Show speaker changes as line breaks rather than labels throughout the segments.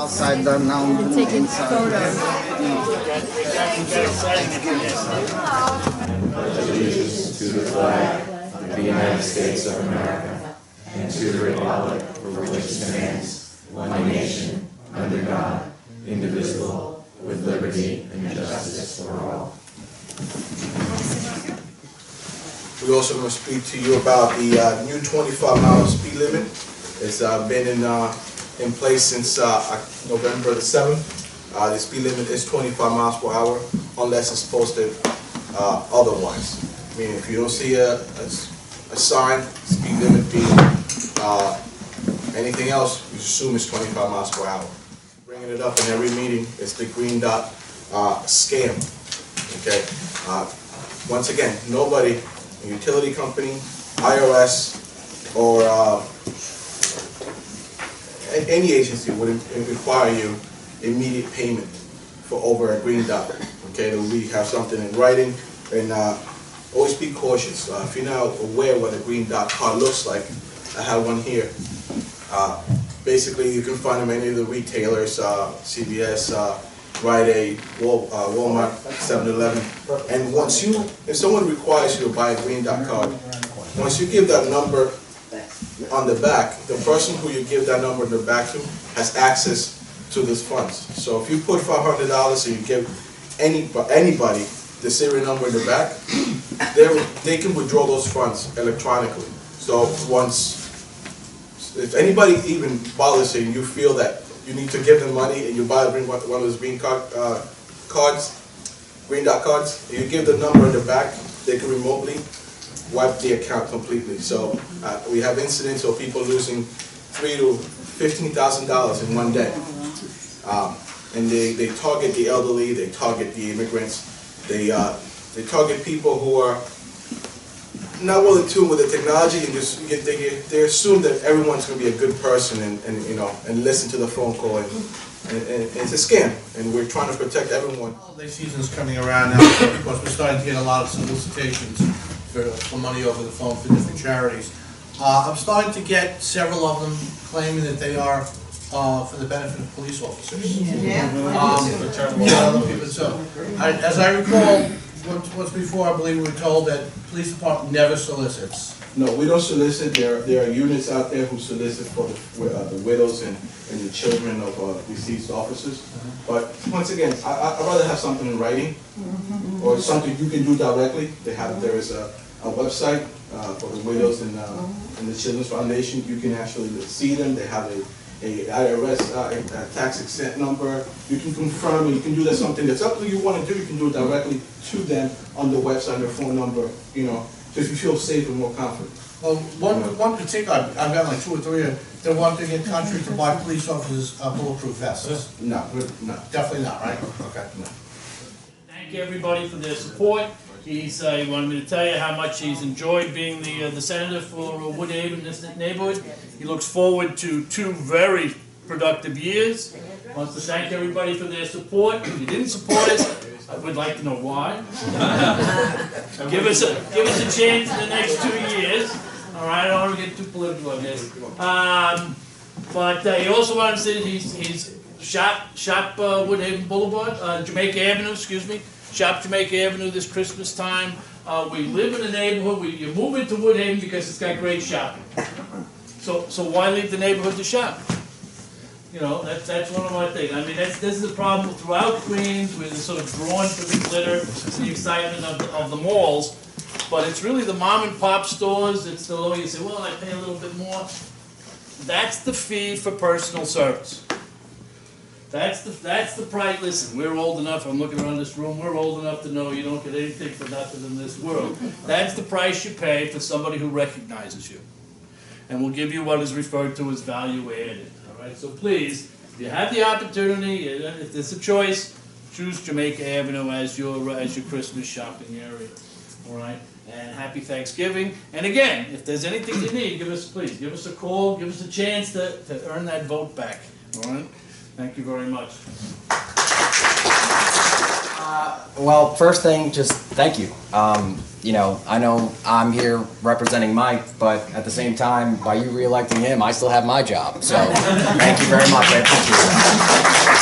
outside the now.
And taking photos.
Allegiance to the flag of the United States of America and to the republic for which it stands, one nation, under God, indivisible, with liberty and justice for all.
We're also going to speak to you about the new 25-mile speed limit. It's been in place since November the 7th. The speed limit is 25 miles per hour unless it's posted otherwise. I mean, if you don't see a sign, speed limit being anything else, you assume it's 25 miles per hour. Bringing it up in every meeting is the green dot scam. Okay. Once again, nobody, a utility company, IRS, or any agency would require you immediate payment for over a green dot. Okay, that we have something in writing, and always be cautious. If you're not aware what a green dot card looks like, I have one here. Basically, you can find them in any of the retailers, CVS, Rite Aid, Walmart, 7-Eleven, and if someone requires you to buy a green dot card, once you give that number on the back, the person who you give that number in the back to has access to these funds. So if you put $500 and you give anybody the serial number in the back, they can withdraw those funds electronically. So if anybody even bothers you and you feel that you need to give them money and you buy one of those green dot cards, you give the number in the back, they can remotely wipe the account completely. So we have incidents of people losing $3,000 to $15,000 in one day. And they target the elderly, they target the immigrants, they target people who are not well in tune with the technology, and they assume that everyone's going to be a good person and listen to the phone call, and it's a scam, and we're trying to protect everyone.
Holiday season's coming around now, because we're starting to get a lot of solicitations for money over the phone for different charities. I'm starting to get several of them claiming that they are for the benefit of police officers. Other people. So, as I recall, once before, I believe we were told that the police department never solicits.
No, we don't solicit. There are units out there who solicit for the widows and the children of deceased officers. But once again, I'd rather have something in writing, or something you can do directly. There is a website for the widows and the Children's Foundation. You can actually see them. They have a IRS a tax exempt number. You can confirm, and you can do that. Something that's up to you want to do. You can do it directly to them on the website, their phone number. So if you feel safe and more confident.
Well, one particular, I've got like 2 or 3. They want to get country to buy police officers bulletproof vests.
No,
Definitely not, right? Okay.
No.
Thank everybody for their support. He wanted me to tell you how much he's enjoyed being the senator for Woodhaven, this neighborhood. He looks forward to 2 very productive years. Wants to thank everybody for their support. If you didn't support us, I would like to know why. give us a chance in the next 2 years. All right, I don't want to get too political on this. But he also wanted to say that he's shop Woodhaven Boulevard, Jamaica Avenue, excuse me. Shop Jamaica Avenue this Christmas time. We live in a neighborhood. You move into Woodhaven because it's got great shopping. So why leave the neighborhood to shop? That's one of my things. I mean, this is a problem throughout Queens. We're sort of drawn to the glitter, the excitement of the malls. But it's really the mom and pop stores. It's the low. You say, well, I pay a little bit more. That's the fee for personal service. That's the price. Listen, we're old enough. I'm looking around this room. We're old enough to know you don't get anything for nothing in this world. That's the price you pay for somebody who recognizes you, and will give you what is referred to as value added. All right. So please, if you have the opportunity, if there's a choice, choose Jamaica Avenue as your Christmas shopping area. All right. And happy Thanksgiving. And again, if there's anything you need, please give us a call. Give us a chance to earn that vote back. All right. Thank you very much.
Well, first thing, just thank you. You know, I know I'm here representing Mike, but at the same time, by you re-electing him, I still have my job. So, thank you very much. I appreciate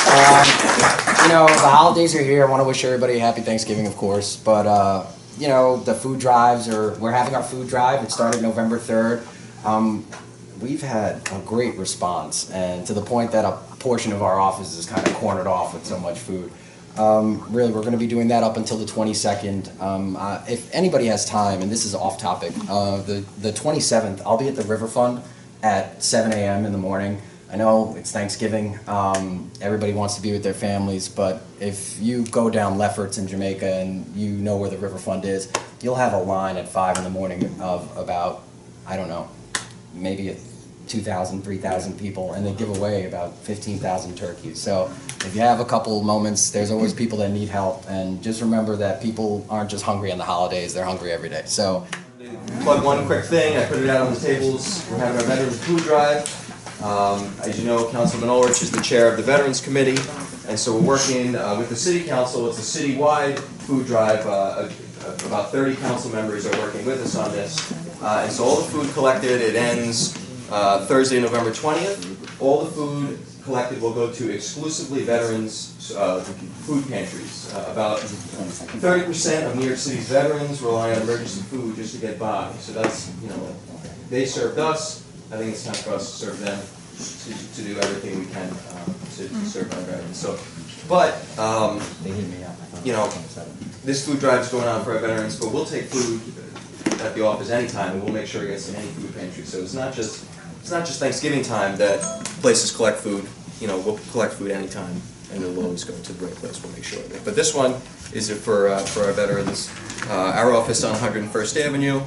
that. You know, the holidays are here. I want to wish everybody a happy Thanksgiving, of course. But, you know, the food drives, we're having our food drive. It started November 3rd. We've had a great response, and to the point that a portion of our office is kind of cornered off with so much food. Really, we're going to be doing that up until the 22nd. If anybody has time, and this is off topic, the 27th, I'll be at the River Fund at 7 a.m. in the morning. I know it's Thanksgiving. Everybody wants to be with their families, but if you go down Lefferts in Jamaica and you know where the River Fund is, you'll have a line at 5 in the morning of about, I don't know, maybe 2,000, 3,000 people, and they give away about 15,000 turkeys. So if you have a couple moments, there's always people that need help, and just remember that people aren't just hungry on the holidays, they're hungry every day. So,
Plug one quick thing, I put it out on the tables, we're having our Veterans Food Drive. As you know, Councilman Ulrich is the chair of the Veterans Committee, and so we're working with the City Council. It's a citywide food drive. About 30 council members are working with us on this. And so all the food collected, it ends Thursday, November 20th. All the food collected will go to exclusively veterans food pantries. About 30% of New York City's veterans rely on emergency food just to get by. So that's, you know, they served us. I think it's time for us to serve them, to do everything we can to serve our veterans. So, but, you know, this food drive is going on for our veterans, but we'll take food at the office anytime, and we'll make sure it gets in any food pantry. So it's not just Thanksgiving time that places collect food. You know, we'll collect food anytime, and it'll always go to the right place. We'll make sure of it. But this one is for our veterans. Our office on 101st Avenue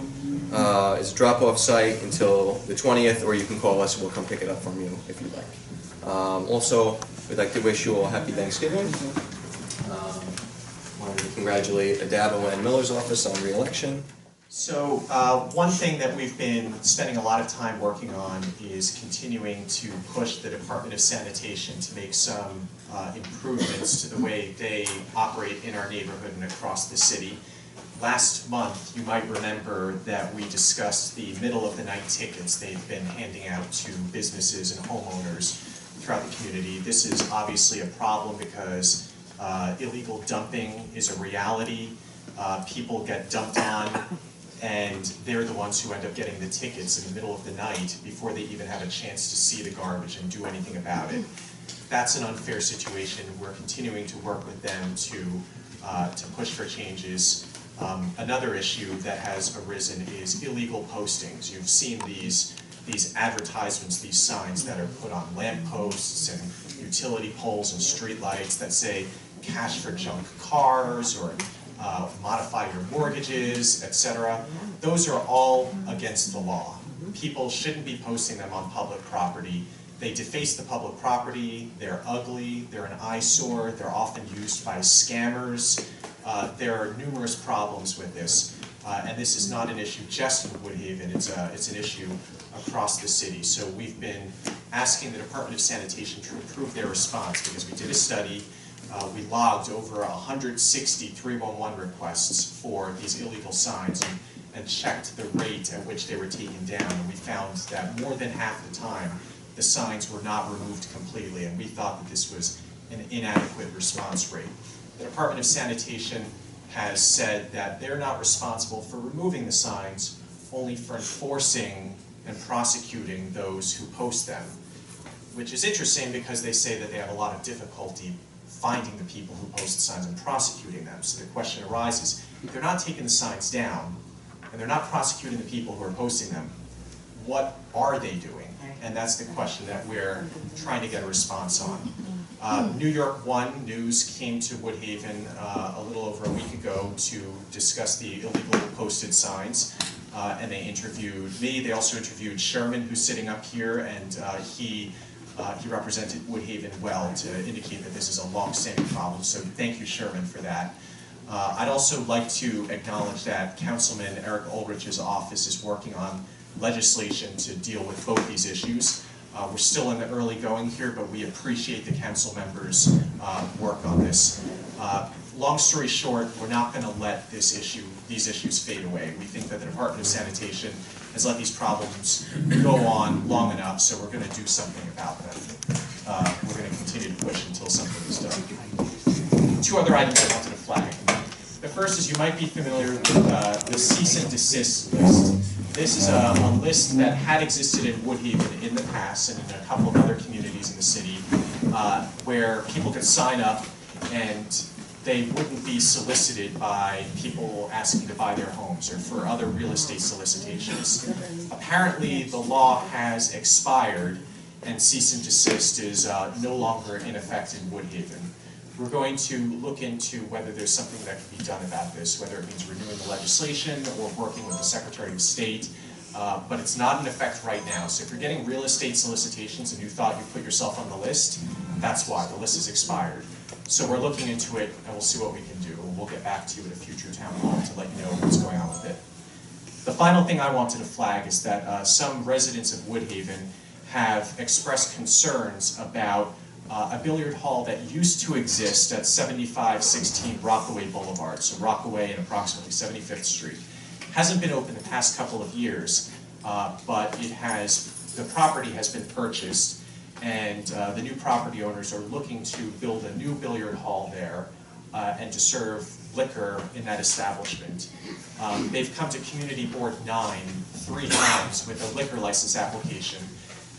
is a drop-off site until the 20th, or you can call us and we'll come pick it up from you if you'd like. Also, we'd like to wish you all happy Thanksgiving. Wanted to congratulate Adabo and Miller's office on re-election.
So one thing that we've been spending a lot of time working on is continuing to push the Department of Sanitation to make some improvements to the way they operate in our neighborhood and across the city. Last month, you might remember that we discussed the middle-of-the-night tickets they've been handing out to businesses and homeowners throughout the community. This is obviously a problem because illegal dumping is a reality. People get dumped on, and they're the ones who end up getting the tickets in the middle of the night before they even have a chance to see the garbage and do anything about it. That's an unfair situation. We're continuing to work with them to push for changes. Another issue that has arisen is illegal postings. You've seen these advertisements, these signs that are put on lampposts and utility poles and streetlights that say cash for junk cars or modify your mortgages, etc. Those are all against the law. People shouldn't be posting them on public property. They deface the public property, they're ugly, they're an eyesore, they're often used by scammers. There are numerous problems with this, and this is not an issue just in Woodhaven, it's an issue across the city. So we've been asking the Department of Sanitation to improve their response because we did a study. We logged over 160 311 requests for these illegal signs and checked the rate at which they were taken down, and we found that more than half the time the signs were not removed completely, and we thought that this was an inadequate response rate. The Department of Sanitation has said that they're not responsible for removing the signs, only for enforcing and prosecuting those who post them, which is interesting because they say that they have a lot of difficulty finding the people who post signs and prosecuting them. So the question arises, if they're not taking the signs down and they're not prosecuting the people who are posting them, what are they doing? And that's the question that we're trying to get a response on. New York One News came to Woodhaven a little over a week ago to discuss the illegal posted signs, and they interviewed me. They also interviewed Sherman, who's sitting up here, and he represented Woodhaven well to indicate that this is a long-standing problem. So thank you, Sherman, for that. I'd also like to acknowledge that Councilman Eric Ulrich's office is working on legislation to deal with both these issues. We're still in the early going here, but we appreciate the council members' work on this. long story short, we're not going to let these issues fade away. We think that the Department of Sanitation has let these problems go on long enough, so we're going to do something about them. We're going to continue to push until something is done. 2 other items I wanted to flag. The first is you might be familiar with the cease and desist list. This is a list that had existed in Woodhaven in the past and in a couple of other communities in the city where people could sign up and they wouldn't be solicited by people asking to buy their homes or for other real estate solicitations. Apparently, the law has expired and cease and desist is no longer in effect in Woodhaven. We're going to look into whether there's something that can be done about this, whether it means renewing the legislation or working with the Secretary of State, but it's not in effect right now. So if you're getting real estate solicitations and you thought you put yourself on the list, that's why. The list is expired. So we're looking into it and we'll see what we can do. We'll get back to you at a future town hall to let you know what's going on with it. The final thing I wanted to flag is that some residents of Woodhaven have expressed concerns about a billiard hall that used to exist at 7516 Rockaway Boulevard, so Rockaway and approximately 75th Street. Hasn't been open the past couple of years, but the property has been purchased, and the new property owners are looking to build a new billiard hall there and to serve liquor in that establishment. They've come to Community Board 9 3 times with a liquor license application,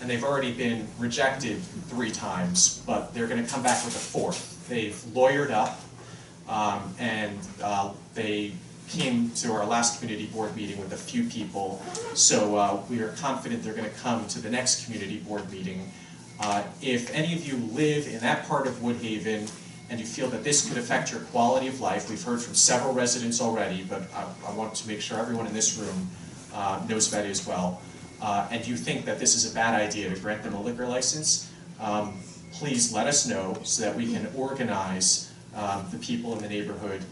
and they've already been rejected 3 times, but they're going to come back with a 4th. They've lawyered up, and they came to our last community board meeting with a few people, so we are confident they're going to come to the next community board meeting. If any of you live in that part of Woodhaven and you feel that this could affect your quality of life, we've heard from several residents already, but I want to make sure everyone in this room knows about it as well. And you think that this is a bad idea to grant them a liquor license, please let us know so that we can organize the people in the neighborhood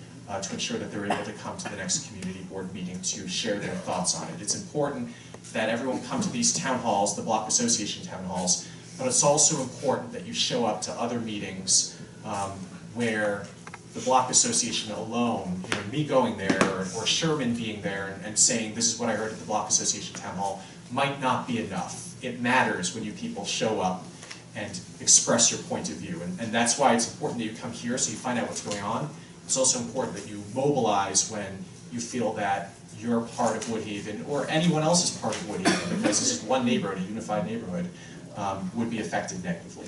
to ensure that they're able to come to the next community board meeting to share their thoughts on it. It's important that everyone come to these town halls, the Block Association town halls, but it's also important that you show up to other meetings where the Block Association alone, me going there or Sherman being there and saying this is what I heard at the Block Association town hall, might not be enough. It matters when you people show up and express your point of view, and that's why it's important that you come here so you find out what's going on. It's also important that you mobilize when you feel that you're part of Woodhaven or anyone else is part of Woodhaven, because this is one neighborhood, a unified neighborhood, would be affected negatively.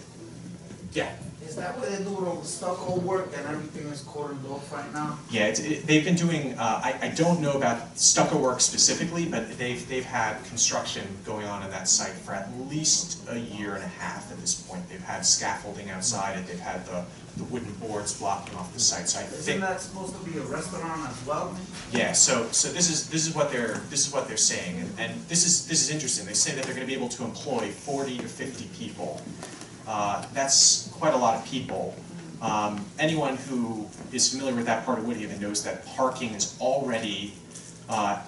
Yeah?
Is that what they do with all the stucco work and everything is cordoned off right now?
Yeah, they've been doing, I don't know about stucco work specifically, but they've had construction going on that site for at least a year and a half at this point. They've had scaffolding outside it, they've had the wooden boards blocking off the site. So I think
isn't that supposed to be a restaurant as well?
Yeah, so this is what they're saying, and this is interesting. They say that they're going to be able to employ 40 to 50 people. That's quite a lot of people. Anyone who is familiar with that part of Woodhaven knows that parking is already at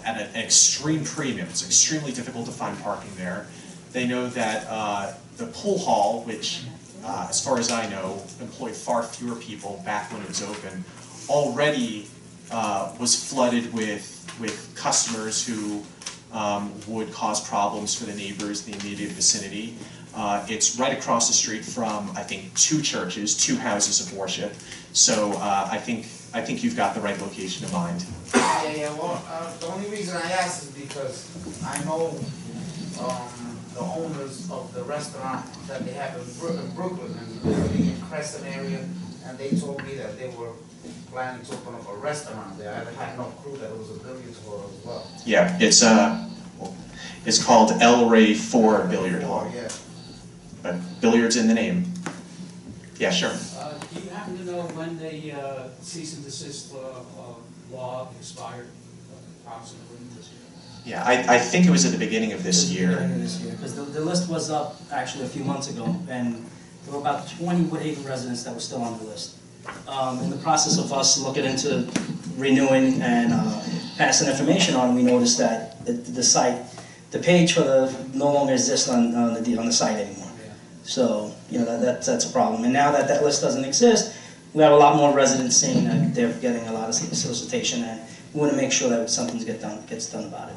an extreme premium. It's extremely difficult to find parking there. They know that the pool hall, which as far as I know, employed far fewer people back when it was open, already was flooded with customers who would cause problems for the neighbors in the immediate vicinity. It's right across the street from, I think, 2 churches, 2 houses of worship. So I think you've got the right location in mind.
Yeah. Well, the only reason I ask is because I know the owners of the restaurant that they have in Brooklyn, and living in Crescent area, and they told me that they were planning to open up a restaurant there. I had no clue that it was a billiards hall as well.
Yeah, it's called El Rey 4 Billiard Hall.
Yeah.
But billiards in the name. Yeah, sure.
Do you happen to know when the cease and desist law expired approximately this year?
Yeah, I think it was at the beginning of this year.
Because the list was up actually a few months ago, and there were about 20 Woodhaven residents that were still on the list. In the process of us looking into renewing and passing information on, we noticed that the page for no longer exists on the site anymore. So that's a problem. And now that list doesn't exist, we have a lot more residents saying that they're getting a lot of solicitation, and we want to make sure that something gets done about it.